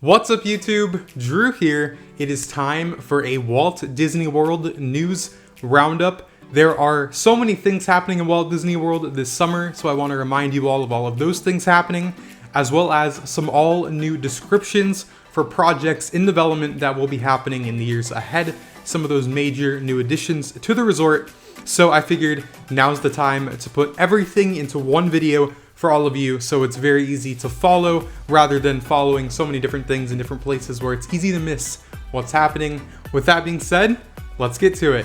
What's up YouTube? Drew here. It is time for a Walt Disney World news roundup. There are so many things happening in Walt Disney World this summer, so I want to remind you all of those things happening, as well as some all new descriptions for projects in development that will be happening in the years ahead, some of those major new additions to the resort. So I figured now's the time to put everything into one video for all of you, so it's very easy to follow rather than following so many different things in different places where it's easy to miss what's happening. With that being said, let's get to it.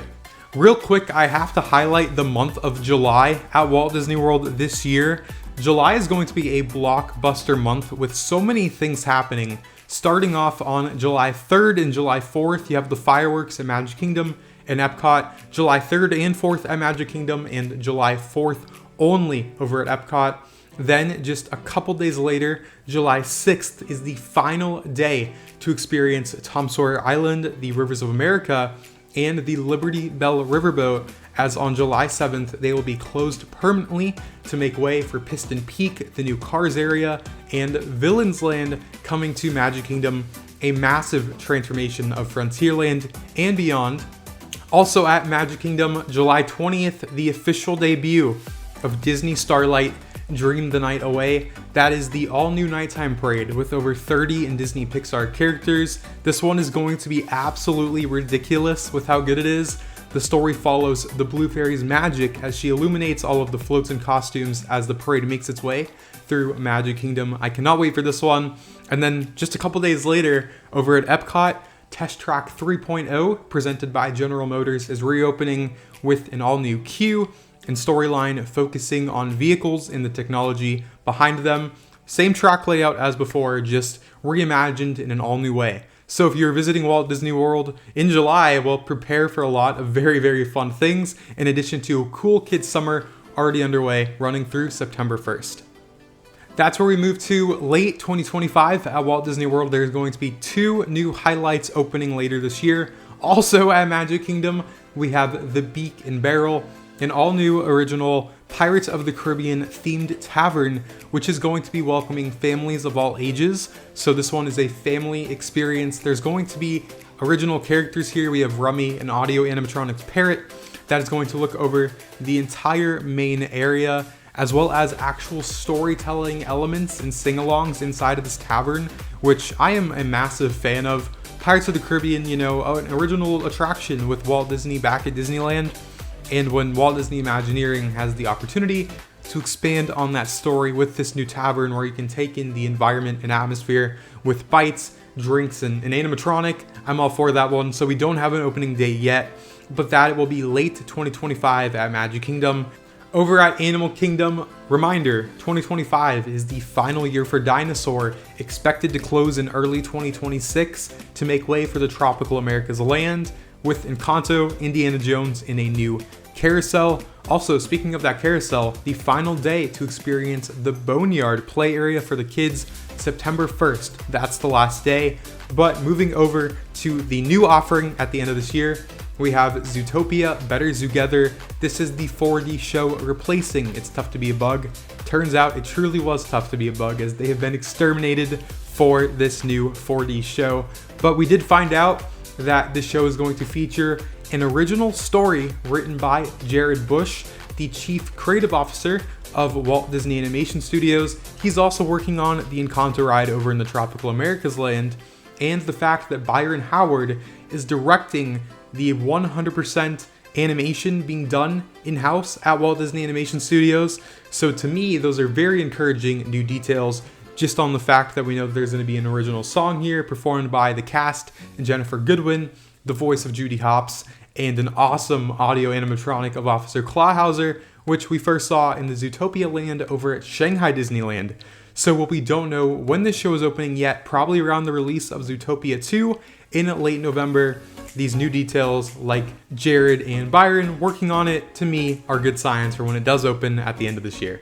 Real quick, I have to highlight the month of July at Walt Disney World this year. July is going to be a blockbuster month with so many things happening. Starting off on July 3rd and July 4th, you have the fireworks at Magic Kingdom and EPCOT. July 3rd and 4th at Magic Kingdom, and July 4th only over at EPCOT. Then just a couple days later, July 6th is the final day to experience Tom Sawyer Island, the Rivers of America, and the Liberty Bell Riverboat, as on July 7th, they will be closed permanently to make way for Piston Peak, the new Cars area, and Villains Land coming to Magic Kingdom, a massive transformation of Frontierland and beyond. Also at Magic Kingdom, July 20th, the official debut of Disney Starlight, Dream the Night Away. That is the all-new nighttime parade with over 30 Disney Pixar characters. This one is going to be absolutely ridiculous with how good it is. The story follows the Blue Fairy's magic as she illuminates all of the floats and costumes as the parade makes its way through Magic Kingdom. I cannot wait for this one. And then just a couple days later, over at EPCOT, Test Track 3.0, presented by General Motors, is reopening with an all-new queue and storyline focusing on vehicles and the technology behind them. Same track layout as before, just reimagined in an all-new way. So if you're visiting Walt Disney World in July, well, prepare for a lot of very, very fun things, in addition to a cool kids summer already underway, running through September 1st. That's where we move to late 2025 at Walt Disney World. There's going to be 2 new highlights opening later this year. Also at Magic Kingdom, we have the Beak and Barrel, an all-new original Pirates of the Caribbean themed tavern, which is going to be welcoming families of all ages. So this one is a family experience. There's going to be original characters here. We have Rummy, an audio animatronics parrot that is going to look over the entire main area, as well as actual storytelling elements and sing-alongs inside of this tavern, which I am a massive fan of. Pirates of the Caribbean, you know, an original attraction with Walt Disney back at Disneyland. And when Walt Disney Imagineering has the opportunity to expand on that story with this new tavern where you can take in the environment and atmosphere with bites, drinks, and an animatronic, I'm all for that one. So we don't have an opening date yet, but that will be late 2025 at Magic Kingdom. Over at Animal Kingdom, reminder, 2025 is the final year for Dinosaur, expected to close in early 2026 to make way for the Tropical America's Land, with Encanto, Indiana Jones in a new carousel. Also, speaking of that carousel, the final day to experience the Boneyard play area for the kids, September 1st. That's the last day. But moving over to the new offering at the end of this year, we have Zootopia Better Zug. This is the 4D show replacing It's Tough to Be a Bug. Turns out it truly was tough to be a bug, as they have been exterminated for this new 4D show. But we did find out that this show is going to feature an original story written by Jared Bush, the Chief Creative Officer of Walt Disney Animation Studios. He's also working on the Encanto ride over in the Tropical America's Land, and the fact that Byron Howard is directing the 100% animation being done in-house at Walt Disney Animation Studios. So to me, those are very encouraging new details, just on the fact that we know there's going to be an original song here performed by the cast and Jennifer Goodwin, the voice of Judy Hopps, and an awesome audio animatronic of Officer Clawhauser, which we first saw in the Zootopia Land over at Shanghai Disneyland. So what we don't know when this show is opening yet, probably around the release of Zootopia 2 in late November. These new details, like Jared and Byron working on it, to me are good signs for when it does open at the end of this year.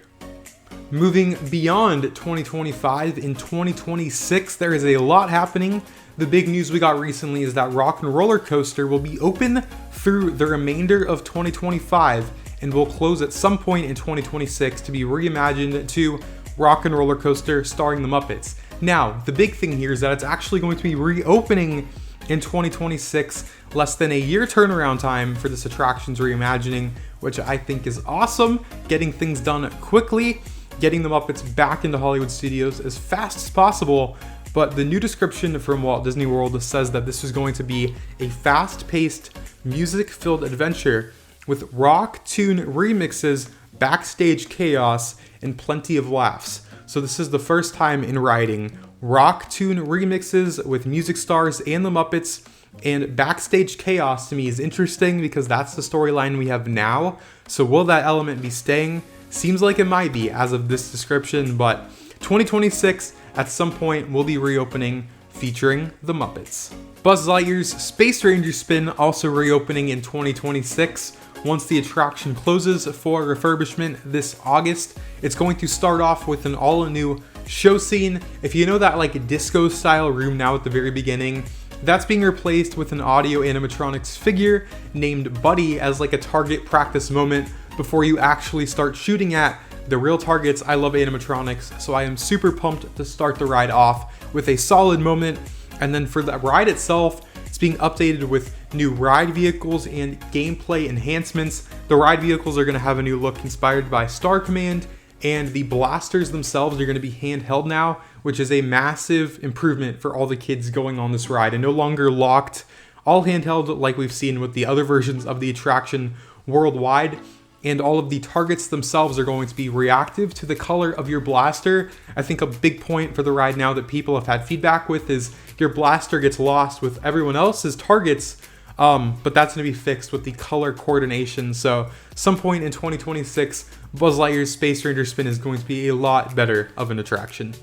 Moving beyond 2025, in 2026, there is a lot happening. The big news we got recently is that Rock and Roller Coaster will be open through the remainder of 2025 and will close at some point in 2026 to be reimagined to Rock and Roller Coaster starring the Muppets. Now, the big thing here is that it's actually going to be reopening in 2026, less than a year turnaround time for this attraction's reimagining, which I think is awesome. Getting things done quickly, getting the Muppets back into Hollywood studios as fast as possible. But the new description from Walt Disney World says that this is going to be a fast-paced, music-filled adventure with rock tune remixes, backstage chaos, and plenty of laughs. So this is the first time in riding rock tune remixes with music stars and the Muppets, and backstage chaos to me is interesting because that's the storyline we have now. So will that element be staying? Seems like it might be as of this description, but 2026 at some point will be reopening featuring the Muppets. Buzz Lightyear's Space Ranger Spin also reopening in 2026. Once the attraction closes for refurbishment this August, it's going to start off with an all-new show scene. If you know that like disco style room now at the very beginning, that's being replaced with an audio animatronics figure named Buddy as like a target practice moment before you actually start shooting at the real targets. I love animatronics, so I am super pumped to start the ride off with a solid moment. And then for the ride itself, it's being updated with new ride vehicles and gameplay enhancements. The ride vehicles are going to have a new look inspired by Star Command, and the blasters themselves are going to be handheld now, which is a massive improvement for all the kids going on this ride and no longer locked, all handheld like we've seen with the other versions of the attraction worldwide. And all of the targets themselves are going to be reactive to the color of your blaster. I think a big point for the ride now that people have had feedback with is your blaster gets lost with everyone else's targets, but that's going to be fixed with the color coordination. So some point in 2026, Buzz Lightyear's Space Ranger Spin is going to be a lot better of an attraction.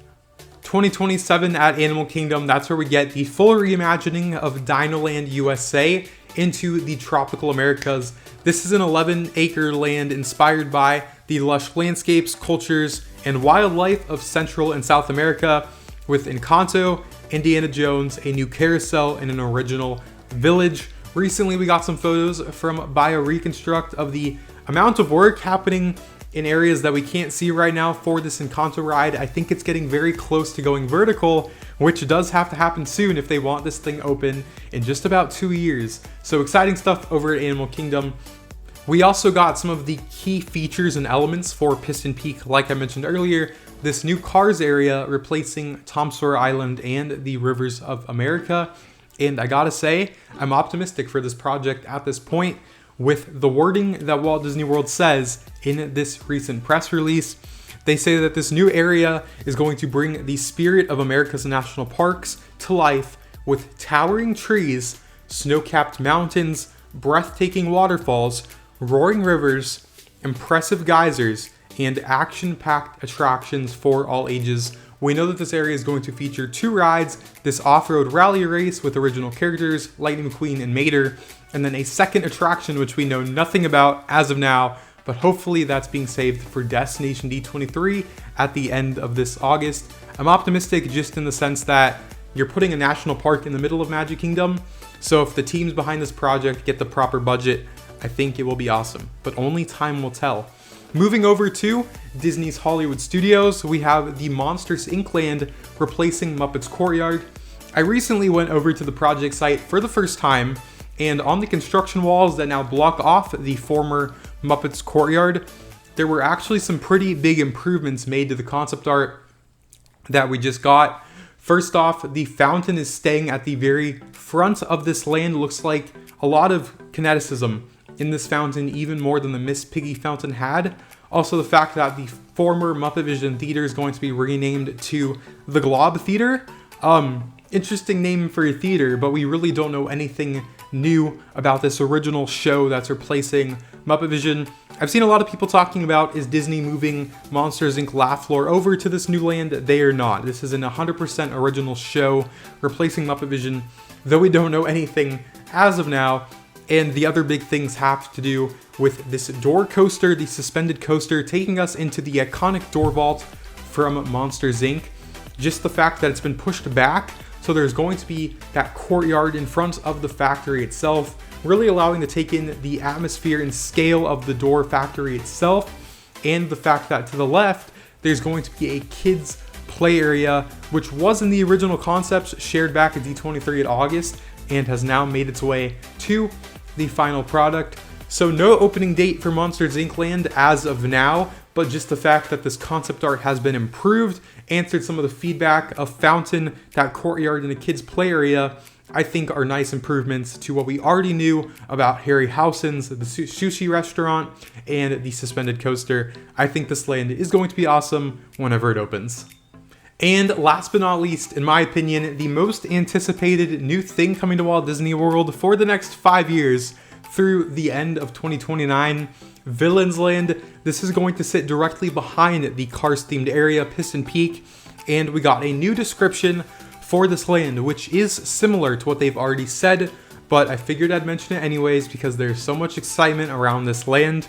2027 at Animal Kingdom, that's where we get the full reimagining of Dinoland USA into the tropical Americas. This is an 11-acre land inspired by the lush landscapes, cultures, and wildlife of Central and South America, with Encanto, Indiana Jones, a new carousel, and an original village. Recently, we got some photos from BioReconstruct of the amount of work happening in areas that we can't see right now for this Encanto ride. I think it's getting very close to going vertical, which does have to happen soon if they want this thing open in just about 2 years. So exciting stuff over at Animal Kingdom. We also got some of the key features and elements for Piston Peak, like I mentioned earlier. This new Cars area replacing Tom Sawyer Island and the Rivers of America. And I gotta say, I'm optimistic for this project at this point. With the wording that Walt Disney World says in this recent press release, they say that this new area is going to bring the spirit of America's national parks to life with towering trees, snow-capped mountains, breathtaking waterfalls, roaring rivers, impressive geysers, and action-packed attractions for all ages. We know that this area is going to feature 2 rides, this off-road rally race with original characters, Lightning McQueen and Mater, and then a second attraction which we know nothing about as of now, but hopefully that's being saved for Destination D23 at the end of this August. I'm optimistic just in the sense that you're putting a national park in the middle of Magic Kingdom, so if the teams behind this project get the proper budget, I think it will be awesome, but only time will tell. Moving over to Disney's Hollywood Studios, we have the Monsters Inc. land replacing Muppets Courtyard. I recently went over to the project site for the first time, and on the construction walls that now block off the former Muppets Courtyard, there were actually some pretty big improvements made to the concept art that we just got. First off, the fountain is staying at the very front of this land. Looks like a lot of kineticism in this fountain, even more than the Miss Piggy fountain had. Also, the fact that the former Muppet Vision Theater is going to be renamed to the Glob Theater. Interesting name for a theater, but we really don't know anything new about this original show that's replacing Muppet Vision. I've seen a lot of people talking about, is Disney moving Monsters Inc. Laugh Floor over to this new land? They are not. This is an 100% original show replacing Muppet Vision, though we don't know anything as of now. And the other big things have to do with this door coaster, the suspended coaster, taking us into the iconic door vault from Monsters Inc. Just the fact that it's been pushed back, so there's going to be that courtyard in front of the factory itself, really allowing to take in the atmosphere and scale of the door factory itself, and the fact that to the left, there's going to be a kids play area, which was in the original concepts shared back at D23 in August and has now made its way to the final product. So no opening date for Monsters Inc. Land as of now, but just the fact that this concept art has been improved, answered some of the feedback, a fountain, that courtyard, and a kids play area, I think are nice improvements to what we already knew about Harryhausen's, the sushi restaurant, and the suspended coaster. I think this land is going to be awesome whenever it opens. And last but not least, in my opinion, the most anticipated new thing coming to Walt Disney World for the next 5 years through the end of 2029, Villains Land. This is going to sit directly behind the Cars themed area, Piston Peak, and we got a new description for this land, which is similar to what they've already said, but I figured I'd mention it anyways because there's so much excitement around this land.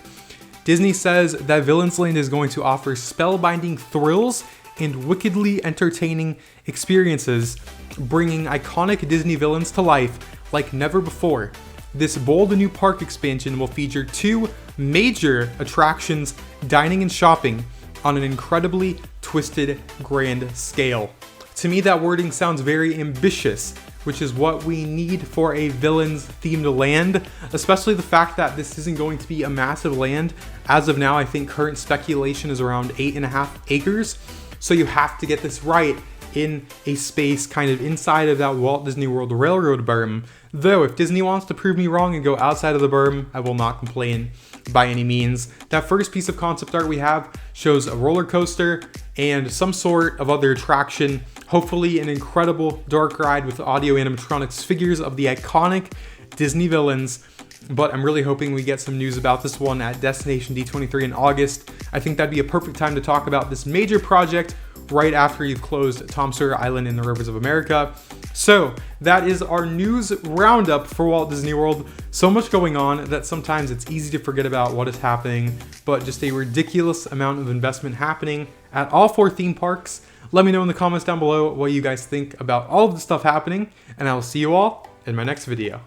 Disney says that Villains Land is going to offer spellbinding thrills and wickedly entertaining experiences, bringing iconic Disney villains to life like never before. This bold new park expansion will feature 2 major attractions, dining and shopping, on an incredibly twisted grand scale. To me, that wording sounds very ambitious, which is what we need for a villains themed land, especially the fact that this isn't going to be a massive land. As of now, I think current speculation is around 8.5 acres. So you have to get this right in a space kind of inside of that Walt Disney World Railroad berm. Though if Disney wants to prove me wrong and go outside of the berm, I will not complain by any means. That first piece of concept art we have shows a roller coaster and some sort of other attraction, hopefully an incredible dark ride with audio animatronics figures of the iconic Disney villains. But I'm really hoping we get some news about this one at Destination D23 in August. I think that'd be a perfect time to talk about this major project right after you've closed Tom Sawyer Island in the Rivers of America. So that is our news roundup for Walt Disney World. So much going on that sometimes it's easy to forget about what is happening, but just a ridiculous amount of investment happening at all 4 theme parks. Let me know in the comments down below what you guys think about all of the stuff happening, and I will see you all in my next video.